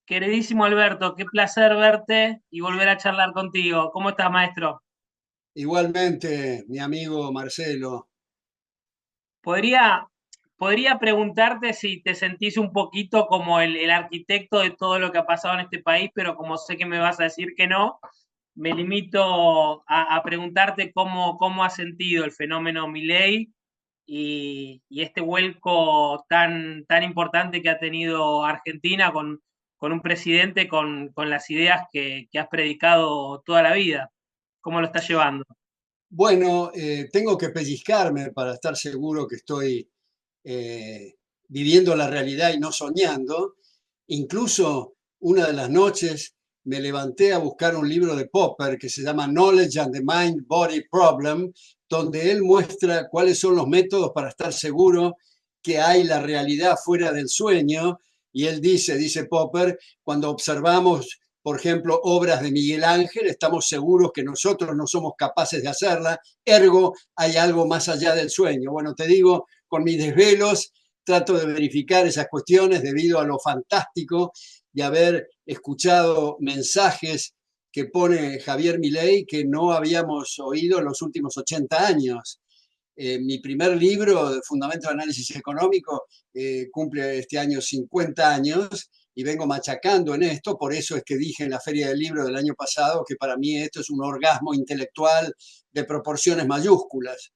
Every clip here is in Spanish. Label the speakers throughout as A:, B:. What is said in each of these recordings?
A: Queridísimo Alberto, qué placer verte y volver a charlar contigo. ¿Cómo estás, maestro?
B: Igualmente, mi amigo Marcelo.
A: Podría, podría preguntarte si te sentís un poquito como el arquitecto de todo lo que ha pasado en este país, pero como sé que me vas a decir que no, me limito a preguntarte cómo has sentido el fenómeno Milei y este vuelco tan importante que ha tenido Argentina con un presidente con las ideas que has predicado toda la vida. ¿Cómo lo estás llevando?
B: Bueno, tengo que pellizcarme para estar seguro que estoy eh, viviendo la realidad y no soñando. Incluso una de las noches me levanté a buscar un libro de Popper que se llama Knowledge and the Mind-Body Problem, donde él muestra cuáles son los métodos para estar seguro que hay la realidad fuera del sueño. Y él dice Popper, cuando observamos, por ejemplo, obras de Miguel Ángel, estamos seguros que nosotros no somos capaces de hacerla, ergo hay algo más allá del sueño. Bueno, te digo, con mis desvelos trato de verificar esas cuestiones debido a lo fantástico de haber escuchado mensajes que pone Javier Milei que no habíamos oído en los últimos 80 años. Mi primer libro, de Fundamento de Análisis Económico, cumple este año 50 años y vengo machacando en esto. Por eso es que dije en la Feria del Libro del año pasado que para mí esto es un orgasmo intelectual de proporciones mayúsculas.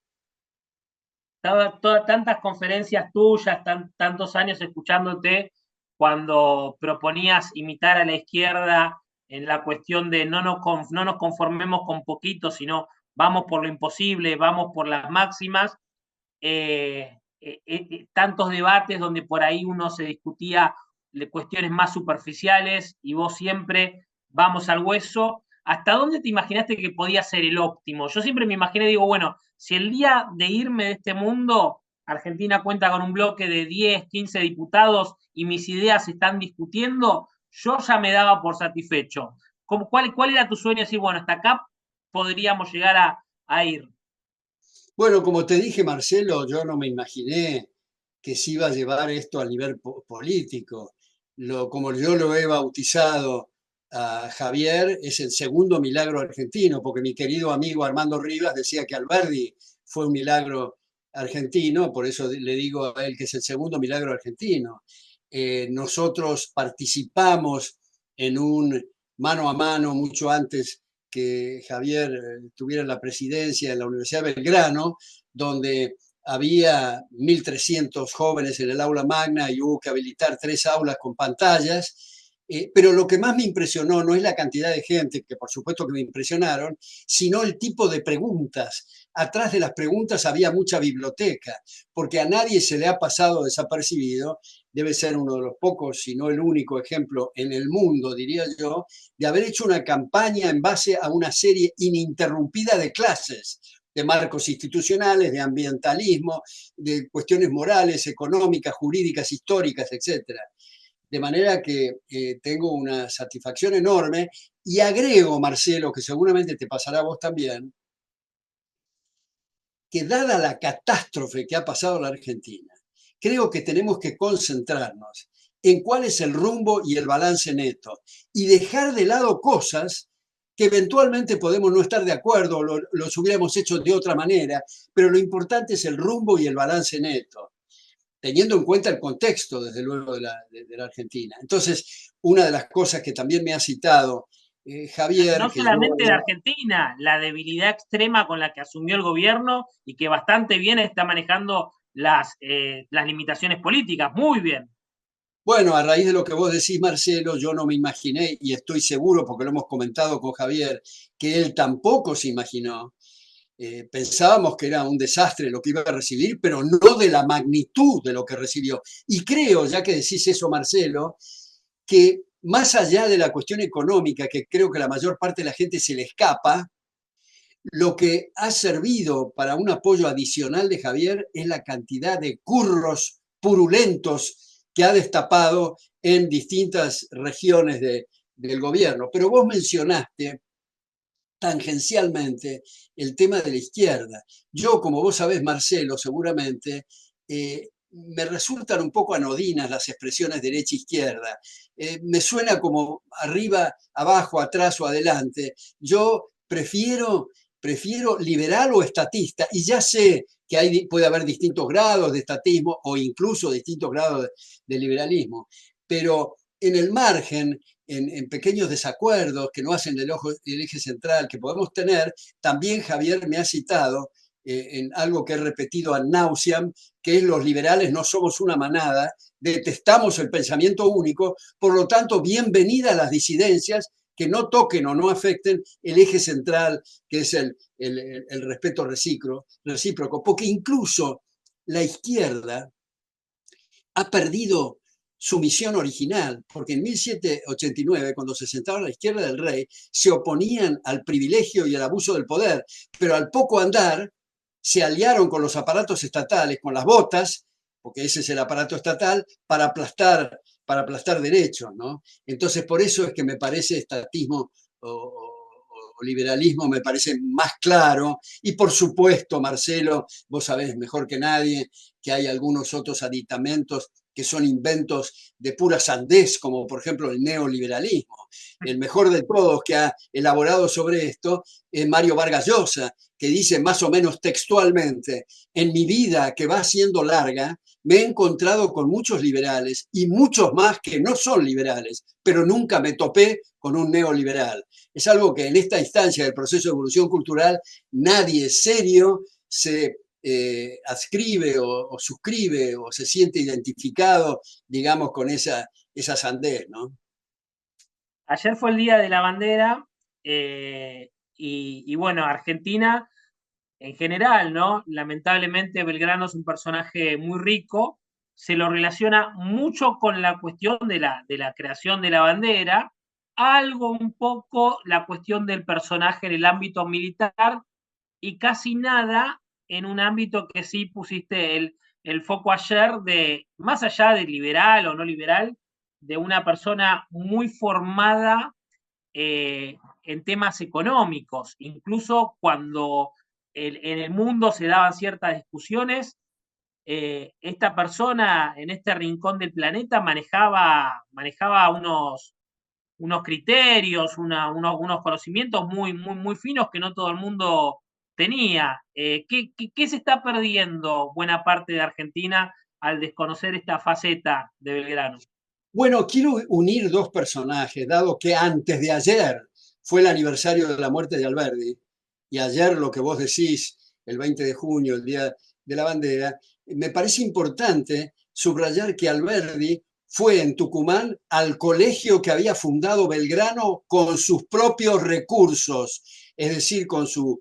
A: Tantas conferencias tuyas, tantos años escuchándote cuando proponías imitar a la izquierda en la cuestión de no nos conformemos con poquito, sino vamos por lo imposible, vamos por las máximas. Tantos debates donde por ahí uno se discutía de cuestiones más superficiales y vos siempre vamos al hueso. ¿Hasta dónde te imaginaste que podía ser el óptimo? Yo siempre me imaginé, digo, bueno, si el día de irme de este mundo, Argentina cuenta con un bloque de 10, 15 diputados y mis ideas se están discutiendo, yo ya me daba por satisfecho. ¿Cuál era tu sueño? Decir, bueno, hasta acá podríamos llegar a ir.
B: Bueno, como te dije, Marcelo, yo no me imaginé que se iba a llevar esto al nivel político. Como yo lo he bautizado a Javier, es el segundo milagro argentino, porque mi querido amigo Armando Rivas decía que Alberdi fue un milagro argentino, por eso le digo a él que es el segundo milagro argentino. Nosotros participamos en un mano a mano mucho antes que Javier tuviera la presidencia en la Universidad de Belgrano, donde había 1.300 jóvenes en el aula magna y hubo que habilitar 3 aulas con pantallas. Pero lo que más me impresionó no es la cantidad de gente, que por supuesto que me impresionaron, sino el tipo de preguntas. Atrás de las preguntas había mucha biblioteca, porque a nadie se le ha pasado desapercibido, debe ser uno de los pocos, si no el único ejemplo en el mundo, diría yo, de haber hecho una campaña en base a una serie ininterrumpida de clases, de marcos institucionales, de ambientalismo, de cuestiones morales, económicas, jurídicas, históricas, etcétera. De manera que tengo una satisfacción enorme y agrego, Marcelo, que seguramente te pasará a vos también, que dada la catástrofe que ha pasado en la Argentina, creo que tenemos que concentrarnos en cuál es el rumbo y el balance neto y dejar de lado cosas que eventualmente podemos no estar de acuerdo, los hubiéramos hecho de otra manera, pero lo importante es el rumbo y el balance neto, teniendo en cuenta el contexto, desde luego, de la Argentina. Entonces, una de las cosas que también me ha citado Javier,
A: No
B: que yo
A: solamente de Argentina, la debilidad extrema con la que asumió el gobierno y que bastante bien está manejando las limitaciones políticas, muy bien.
B: bueno, a raíz de lo que vos decís, Marcelo, yo no me imaginé, y estoy seguro, porque lo hemos comentado con Javier, que él tampoco se imaginó. Pensábamos que era un desastre lo que iba a recibir, pero no de la magnitud de lo que recibió. Y creo, ya que decís eso, Marcelo, que más allá de la cuestión económica, que creo que la mayor parte de la gente se le escapa, lo que ha servido para un apoyo adicional de Javier es la cantidad de curros purulentos que ha destapado en distintas regiones del gobierno. Pero vos mencionaste tangencialmente el tema de la izquierda. Yo, como vos sabés, Marcelo, seguramente, me resultan un poco anodinas las expresiones derecha-izquierda. Me suena como arriba, abajo, atrás o adelante. Yo prefiero liberal o estatista, y ya sé que puede haber distintos grados de estatismo o incluso distintos grados de liberalismo, pero en el margen, en pequeños desacuerdos que no hacen el eje central que podemos tener, también Javier me ha citado en algo que he repetido ad nauseam, que es: los liberales no somos una manada, detestamos el pensamiento único, por lo tanto, bienvenida a las disidencias que no toquen o no afecten el eje central, que es el respeto recíproco, porque incluso la izquierda ha perdido su misión original, porque en 1789, cuando se sentaron a la izquierda del rey, se oponían al privilegio y al abuso del poder, pero al poco andar se aliaron con los aparatos estatales, con las botas, porque ese es el aparato estatal, para aplastar derechos, ¿no? Entonces, por eso es que me parece estatismo o liberalismo me parece más claro. Y por supuesto, Marcelo, vos sabés mejor que nadie que hay algunos otros aditamentos que son inventos de pura sandez, como por ejemplo el neoliberalismo. El mejor de todos que ha elaborado sobre esto es Mario Vargas Llosa, que dice más o menos textualmente: en mi vida, que va siendo larga, me he encontrado con muchos liberales y muchos más que no son liberales, pero nunca me topé con un neoliberal. Es algo que en esta instancia del proceso de evolución cultural nadie serio se adscribe o suscribe o se siente identificado, digamos, con esa sandez, ¿no?
A: Ayer fue el Día de la Bandera y bueno, Argentina en general, ¿no? Lamentablemente Belgrano es un personaje muy rico, se lo relaciona mucho con la cuestión de la creación de la bandera, algo un poco la cuestión del personaje en el ámbito militar y casi nada en un ámbito que sí pusiste el foco ayer de, más allá de liberal o no liberal, de una persona muy formada en temas económicos, incluso cuando en el mundo se daban ciertas discusiones, esta persona en este rincón del planeta manejaba unos criterios, unos conocimientos muy finos que no todo el mundo tenía. ¿Qué se está perdiendo buena parte de Argentina al desconocer esta faceta de Belgrano?
B: Bueno, quiero unir dos personajes, dado que antes de ayer fue el aniversario de la muerte de Alberdi, y ayer lo que vos decís, el 20 de junio, el Día de la Bandera, me parece importante subrayar que Alberdi fue en Tucumán al colegio que había fundado Belgrano con sus propios recursos, es decir, con su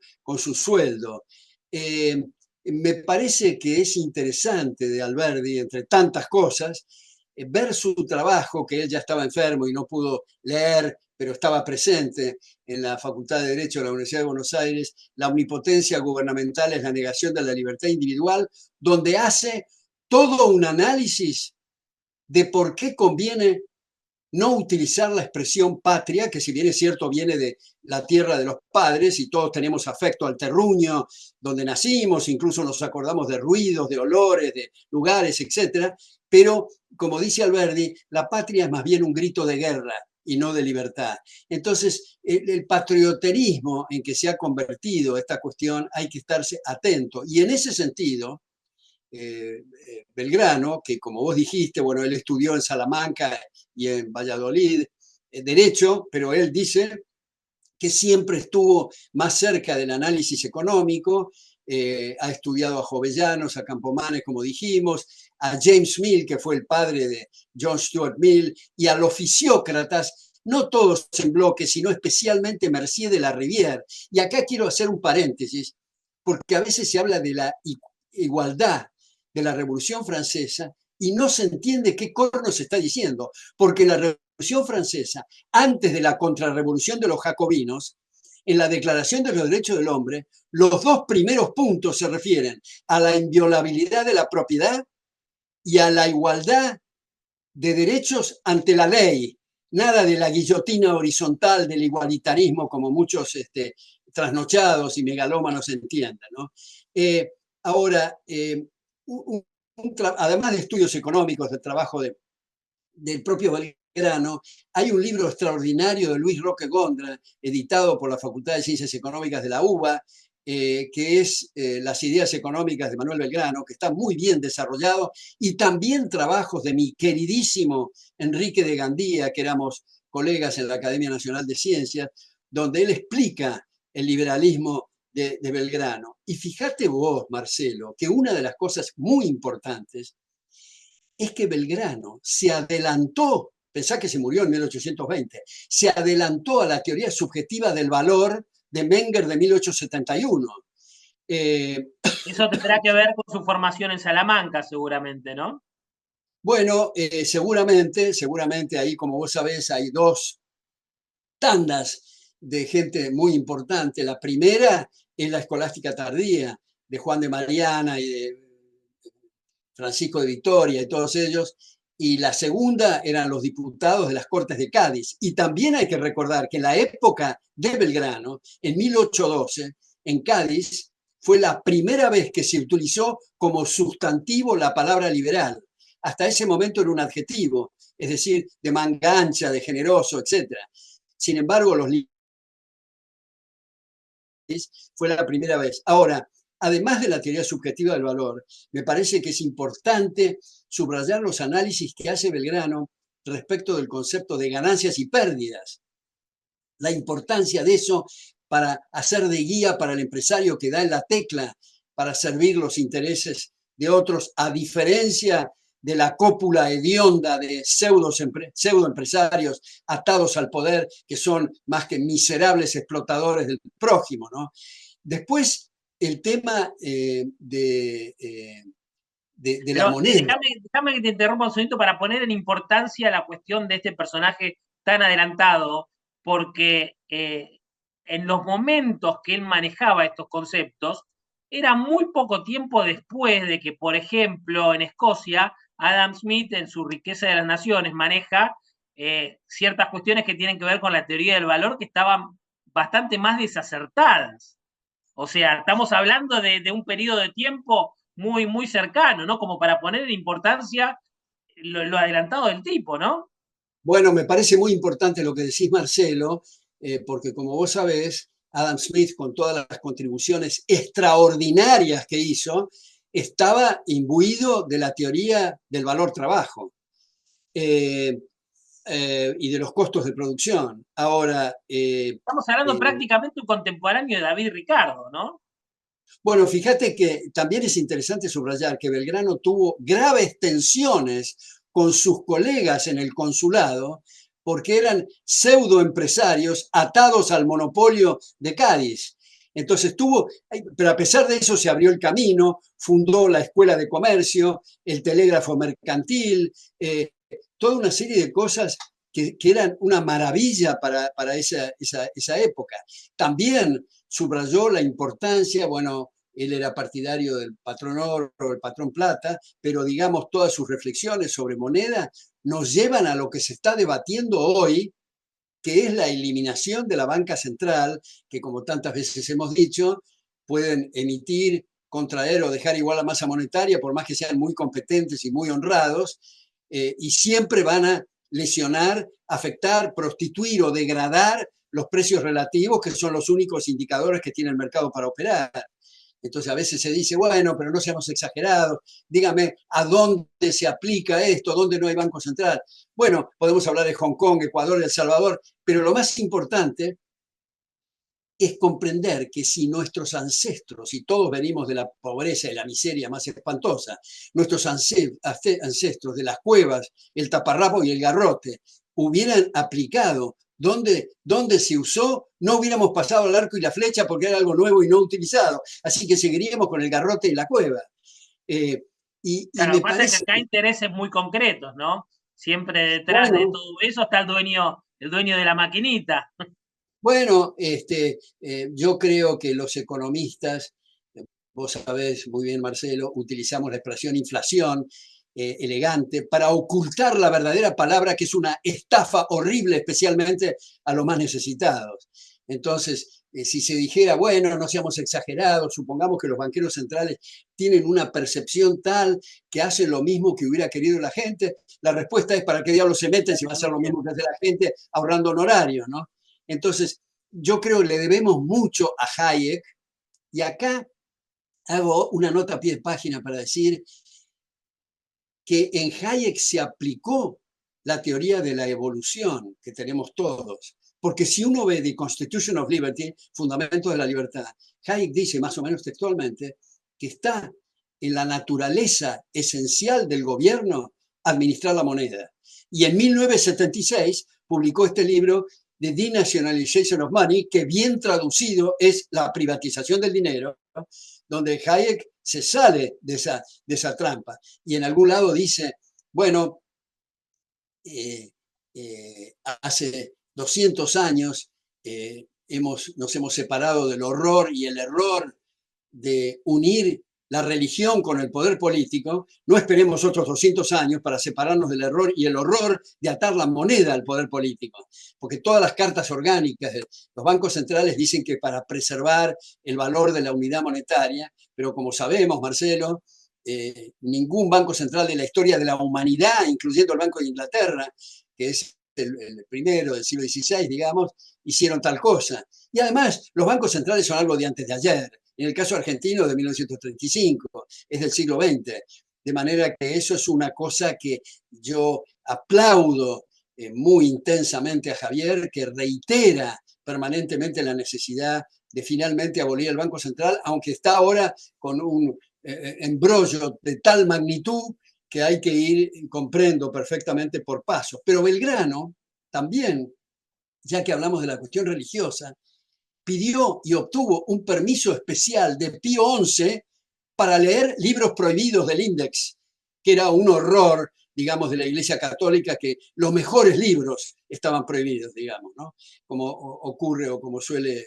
B: sueldo. Me parece que es interesante de Alberdi, entre tantas cosas, ver su trabajo, que él ya estaba enfermo y no pudo leer, pero estaba presente en la Facultad de Derecho de la Universidad de Buenos Aires: La omnipotencia gubernamental es la negación de la libertad individual, donde hace todo un análisis de por qué conviene no utilizar la expresión patria, que si bien es cierto viene de la tierra de los padres y todos tenemos afecto al terruño donde nacimos, incluso nos acordamos de ruidos, de olores, de lugares, etcétera, pero como dice Alberdi, la patria es más bien un grito de guerra y no de libertad. Entonces, el patrioterismo en que se ha convertido esta cuestión hay que estarse atento. Y en ese sentido, Belgrano, que como vos dijiste, bueno, él estudió en Salamanca y en Valladolid Derecho, pero él dice que siempre estuvo más cerca del análisis económico, ha estudiado a Jovellanos, a Campomanes, como dijimos, a James Mill, que fue el padre de John Stuart Mill, y a los fisiócratas, no todos en bloque, sino especialmente Mercier de la Rivière. Y acá quiero hacer un paréntesis, porque a veces se habla de la igualdad de la Revolución Francesa y no se entiende qué corno se está diciendo, porque la Revolución Francesa, antes de la contrarrevolución de los jacobinos, en la Declaración de los Derechos del Hombre, los dos primeros puntos se refieren a la inviolabilidad de la propiedad y a la igualdad de derechos ante la ley. Nada de la guillotina horizontal del igualitarismo como muchos trasnochados y megalómanos entiendan, ¿no? Ahora, además de estudios económicos, del trabajo del propio Belgrano, hay un libro extraordinario de Luis Roque Gondra, editado por la Facultad de Ciencias Económicas de la UBA, que es Las ideas económicas de Manuel Belgrano, que está muy bien desarrollado, y también trabajos de mi queridísimo Enrique de Gandía, que éramos colegas en la Academia Nacional de Ciencias, donde él explica el liberalismo de Belgrano. Y fíjate vos, Marcelo, que una de las cosas muy importantes es que Belgrano se adelantó, pensá que se murió en 1820, se adelantó a la teoría subjetiva del valor de Menger de 1871.
A: Eso tendrá que ver con su formación en Salamanca, seguramente, ¿no?
B: Bueno, seguramente ahí, como vos sabés, hay dos tandas de gente muy importante. La primera es la escolástica tardía de Juan de Mariana y de Francisco de Vitoria y todos ellos, y la segunda eran los diputados de las Cortes de Cádiz. Y también hay que recordar que en la época de Belgrano, en 1812, en Cádiz, fue la primera vez que se utilizó como sustantivo la palabra liberal. Hasta ese momento era un adjetivo, es decir, de manga ancha, de generoso, etc. Sin embargo, los fue la primera vez. Ahora, además de la teoría subjetiva del valor, me parece que es importante subrayar los análisis que hace Belgrano respecto del concepto de ganancias y pérdidas. La importancia de eso para hacer de guía para el empresario que da en la tecla para servir los intereses de otros, a diferencia de la cópula hedionda de pseudo empresarios atados al poder, que son más que miserables explotadores del prójimo, ¿no? Después, el tema de la
A: Pero
B: moneda.
A: déjame que te interrumpa un segundito para poner en importancia la cuestión de este personaje tan adelantado, porque en los momentos que él manejaba estos conceptos, era muy poco tiempo después de que, por ejemplo, en Escocia, Adam Smith, en su Riqueza de las Naciones, maneja ciertas cuestiones que tienen que ver con la teoría del valor que estaban bastante más desacertadas. O sea, estamos hablando de un periodo de tiempo muy, muy cercano, ¿no? Como para poner en importancia lo adelantado del tipo, ¿no?
B: Bueno, me parece muy importante lo que decís, Marcelo, porque como vos sabés, Adam Smith, con todas las contribuciones extraordinarias que hizo, estaba imbuido de la teoría del valor trabajo eh, y de los costos de producción. Ahora,
A: Estamos hablando prácticamente un contemporáneo de David Ricardo, ¿no?
B: bueno, fíjate que también es interesante subrayar que Belgrano tuvo graves tensiones con sus colegas en el consulado porque eran pseudoempresarios atados al monopolio de Cádiz. Entonces tuvo, pero a pesar de eso se abrió el camino, fundó la Escuela de Comercio, el Telégrafo Mercantil, toda una serie de cosas que eran una maravilla para esa época. También subrayó la importancia, bueno, él era partidario del patrón oro, el patrón plata, pero digamos todas sus reflexiones sobre moneda nos llevan a lo que se está debatiendo hoy, que es la eliminación de la banca central, que como tantas veces hemos dicho, pueden emitir, contraer o dejar igual la masa monetaria, por más que sean muy competentes y muy honrados, y siempre van a lesionar, afectar, prostituir o degradar los precios relativos, que son los únicos indicadores que tiene el mercado para operar. Entonces a veces se dice, bueno, pero no seamos exagerados, dígame, ¿a dónde se aplica esto? ¿Dónde no hay Banco Central? Bueno, podemos hablar de Hong Kong, Ecuador, El Salvador, pero lo más importante es comprender que si nuestros ancestros, y todos venimos de la pobreza y la miseria más espantosa, nuestros ancestros de las cuevas, el taparrapo y el garrote, hubieran aplicado donde se usó, no hubiéramos pasado al arco y la flecha porque era algo nuevo y no utilizado. Así que seguiríamos con el garrote y la cueva. Y
A: Claro, lo
B: me
A: que pasa es que
B: parece,
A: acá hay intereses muy concretos, ¿no? Siempre detrás de
B: bueno,
A: todo eso está el dueño de la maquinita.
B: bueno, yo creo que los economistas, vos sabés muy bien, Marcelo, utilizamos la expresión inflación elegante para ocultar la verdadera palabra, que es una estafa horrible, especialmente a los más necesitados. Entonces, si se dijera, bueno, no seamos exagerados, supongamos que los banqueros centrales tienen una percepción tal que hacen lo mismo que hubiera querido la gente, la respuesta es ¿para qué diablos se meten si va a hacer lo mismo que hace la gente ahorrando honorarios, ¿no? Entonces, yo creo que le debemos mucho a Hayek, y acá hago una nota a pie de página para decir que en Hayek se aplicó la teoría de la evolución que tenemos todos. Porque si uno ve The Constitution of Liberty, Fundamentos de la Libertad, Hayek dice más o menos textualmente que está en la naturaleza esencial del gobierno administrar la moneda. Y en 1976 publicó este libro, The Denationalization of Money, que bien traducido es la privatización del dinero, ¿no? Donde Hayek se sale de esa trampa. Y en algún lado dice, bueno, hace 200 años nos hemos separado del horror y el error de unir la religión con el poder político. No esperemos otros 200 años para separarnos del error y el horror de atar la moneda al poder político, porque todas las cartas orgánicas de los bancos centrales dicen que para preservar el valor de la unidad monetaria, pero como sabemos, Marcelo, ningún banco central de la historia de la humanidad, incluyendo el Banco de Inglaterra, que es el primero del siglo XVI, digamos, hicieron tal cosa. Y además, los bancos centrales son algo de antes de ayer. En el caso argentino, de 1935, es del siglo XX. De manera que eso es una cosa que yo aplaudo muy intensamente a Javier, que reitera permanentemente la necesidad de finalmente abolir el Banco Central, aunque está ahora con un embrollo de tal magnitud que hay que ir, comprendo perfectamente, por pasos. Pero Belgrano también, ya que hablamos de la cuestión religiosa, pidió y obtuvo un permiso especial de Pío XI para leer libros prohibidos del Index, que era un horror, digamos, de la Iglesia Católica, que los mejores libros estaban prohibidos, digamos, ¿no? Como ocurre o como suele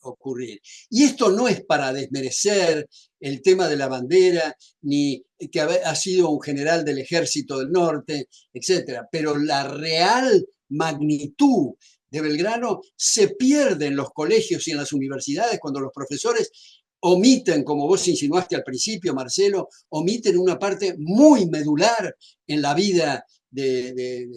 B: ocurrir. Y esto no es para desmerecer el tema de la bandera, ni que ha sido un general del Ejército del Norte, etcétera, pero la real magnitud de Belgrano se pierde en los colegios y en las universidades cuando los profesores omiten, como vos insinuaste al principio, Marcelo, omiten una parte muy medular en la vida de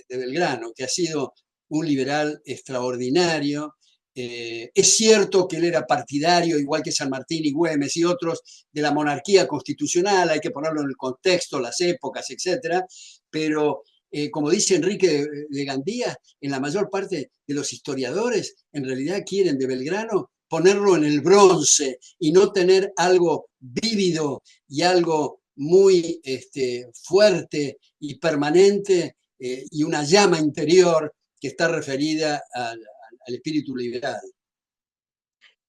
B: Belgrano, que ha sido un liberal extraordinario. Es cierto que él era partidario, igual que San Martín y Güemes y otros, de la monarquía constitucional, hay que ponerlo en el contexto, las épocas, etcétera, pero como dice Enrique de Gandía, en la mayor parte de los historiadores en realidad quieren de Belgrano ponerlo en el bronce y no tener algo vívido y algo muy fuerte y permanente y una llama interior que está referida al espíritu liberal.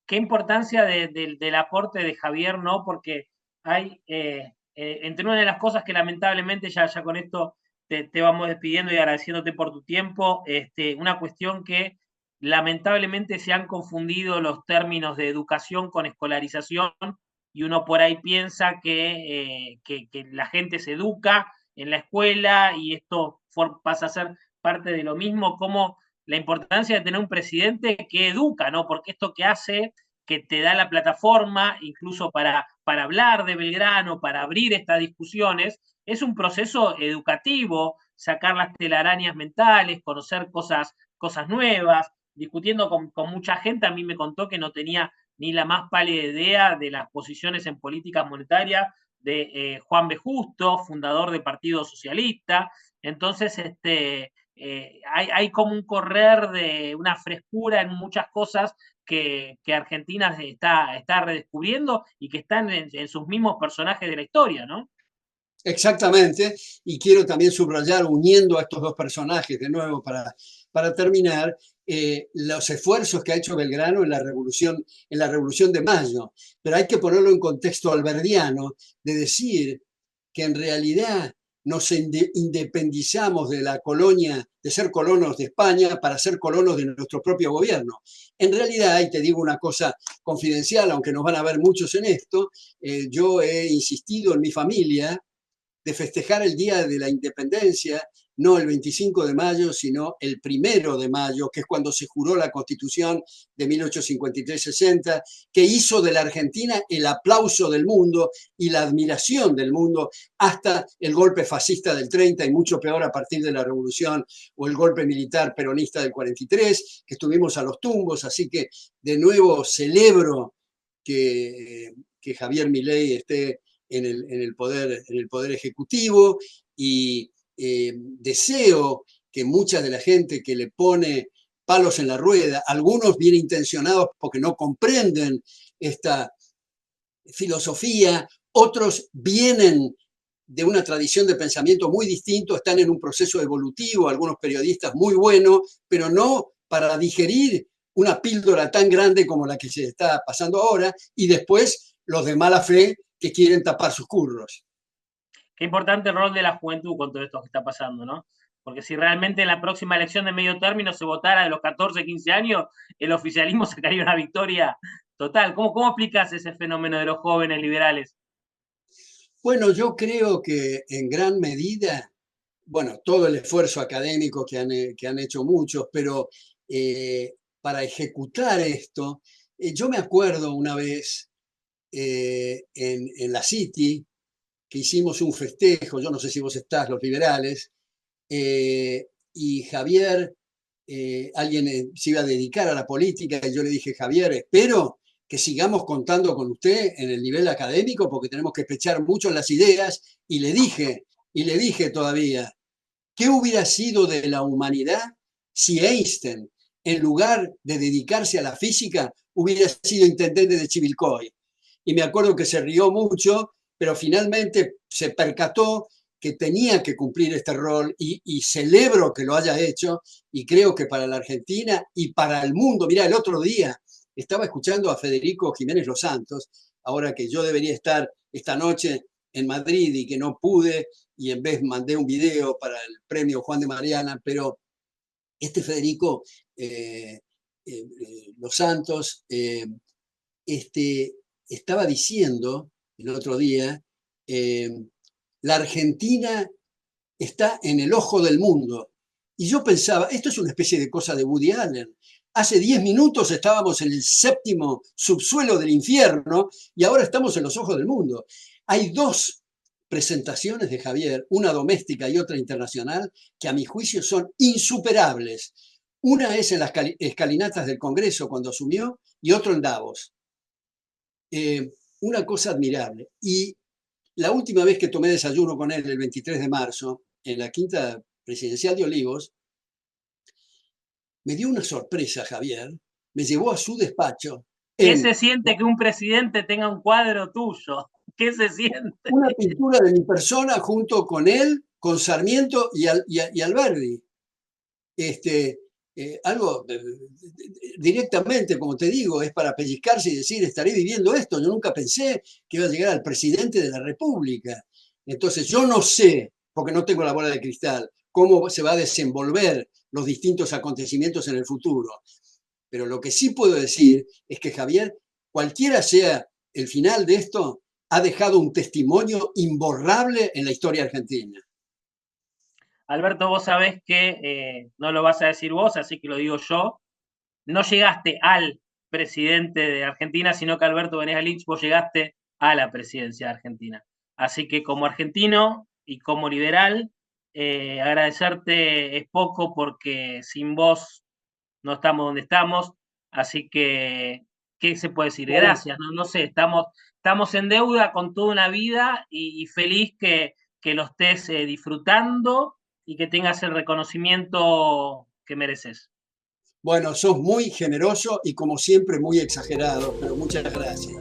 A: Qué importancia del aporte de Javier, ¿no? Porque hay, entre una de las cosas que lamentablemente, ya con esto te vamos despidiendo y agradeciéndote por tu tiempo, una cuestión que lamentablemente se han confundido los términos de educación con escolarización, y uno por ahí piensa que la gente se educa en la escuela y esto pasa a ser parte de lo mismo, como la importancia de tener un presidente que educa, ¿no? Porque esto que hace, que te da la plataforma, incluso para hablar de Belgrano, para abrir estas discusiones, es un proceso educativo, sacar las telarañas mentales, conocer cosas nuevas, discutiendo con mucha gente. A mí me contó que no tenía ni la más pálida idea de las posiciones en política monetaria de Juan B. Justo, fundador del Partido Socialista. Entonces, hay como un correr de una frescura en muchas cosas que Argentina está redescubriendo y que están en sus mismos personajes de la historia, ¿no?
B: Exactamente, y quiero también subrayar, uniendo a estos dos personajes de nuevo para terminar, los esfuerzos que ha hecho Belgrano en la Revolución de Mayo, pero hay que ponerlo en contexto alberdiano, de decir que en realidad nos independizamos de la colonia, de ser colonos de España para ser colonos de nuestro propio gobierno. En realidad, y te digo una cosa confidencial, aunque nos van a ver muchos en esto, yo he insistido en mi familia de festejar el Día de la Independencia no el 25 de mayo, sino el 1 de mayo, que es cuando se juró la Constitución de 1853-60, que hizo de la Argentina el aplauso del mundo y la admiración del mundo hasta el golpe fascista del 30 y mucho peor a partir de la Revolución o el golpe militar peronista del 43, que estuvimos a los tumbos. Así que de nuevo celebro que Javier Milei esté en el poder ejecutivo y deseo que mucha de la gente que le pone palos en la rueda, algunos bien intencionados porque no comprenden esta filosofía, otros vienen de una tradición de pensamiento muy distinto, están en un proceso evolutivo, algunos periodistas muy buenos, pero no para digerir una píldora tan grande como la que se está pasando ahora, y después los de mala fe que quieren tapar sus curros.
A: Qué importante el rol de la juventud con todo esto que está pasando, ¿no? Porque si realmente en la próxima elección de medio término se votara de los 14, 15 años, el oficialismo sacaría una victoria total. ¿Cómo explicas ese fenómeno de los jóvenes liberales?
B: Bueno, yo creo que en gran medida, bueno, todo el esfuerzo académico que han hecho muchos, pero para ejecutar esto, yo me acuerdo una vez en la City, que hicimos un festejo, yo no sé si vos estás, los liberales, y Javier, alguien se iba a dedicar a la política, y yo le dije, Javier, espero que sigamos contando con usted en el nivel académico, porque tenemos que pechar mucho las ideas, y le dije todavía, ¿qué hubiera sido de la humanidad si Einstein, en lugar de dedicarse a la física, hubiera sido intendente de Chivilcoy? Y me acuerdo que se rió mucho, pero finalmente se percató que tenía que cumplir este rol y celebro que lo haya hecho y creo que para la Argentina y para el mundo, mira, el otro día estaba escuchando a Federico Jiménez Los Santos, ahora que yo debería estar esta noche en Madrid y que no pude y en vez mandé un video para el premio Juan de Mariana, pero este Federico Los Santos estaba diciendo el otro día, la Argentina está en el ojo del mundo. Y yo pensaba, esto es una especie de cosa de Woody Allen. Hace 10 minutos estábamos en el 7º subsuelo del infierno y ahora estamos en los ojos del mundo. Hay dos presentaciones de Javier, una doméstica y otra internacional, que a mi juicio son insuperables. Una es en las escalinatas del Congreso cuando asumió y otro en Davos. Una cosa admirable. Y la última vez que tomé desayuno con él, el 23 de marzo, en la Quinta Presidencial de Olivos, me dio una sorpresa, Javier. Me llevó a su despacho.
A: ¿Qué se siente que un presidente tenga un cuadro tuyo? ¿Qué se siente?
B: Una pintura de mi persona junto con él, con Sarmiento y Alberdi. Algo directamente, como te digo, es para pellizcarse y decir, estaré viviendo esto. Yo nunca pensé que iba a llegar al presidente de la República. Entonces, yo no sé, porque no tengo la bola de cristal, cómo se va a desenvolver los distintos acontecimientos en el futuro. Pero lo que sí puedo decir es que Javier, cualquiera sea el final de esto, ha dejado un testimonio imborrable en la historia argentina.
A: Alberto, vos sabés que no lo vas a decir vos, así que lo digo yo. No llegaste al presidente de Argentina, sino que Alberto Venegas Lynch, vos llegaste a la presidencia de Argentina. Así que como argentino y como liberal, agradecerte es poco porque sin vos no estamos donde estamos. Así que, ¿qué se puede decir? Gracias, no sé, estamos en deuda con toda una vida y feliz que lo estés disfrutando y que tengas el reconocimiento que mereces.
B: Bueno, sos muy generoso y como siempre muy exagerado, pero muchas gracias.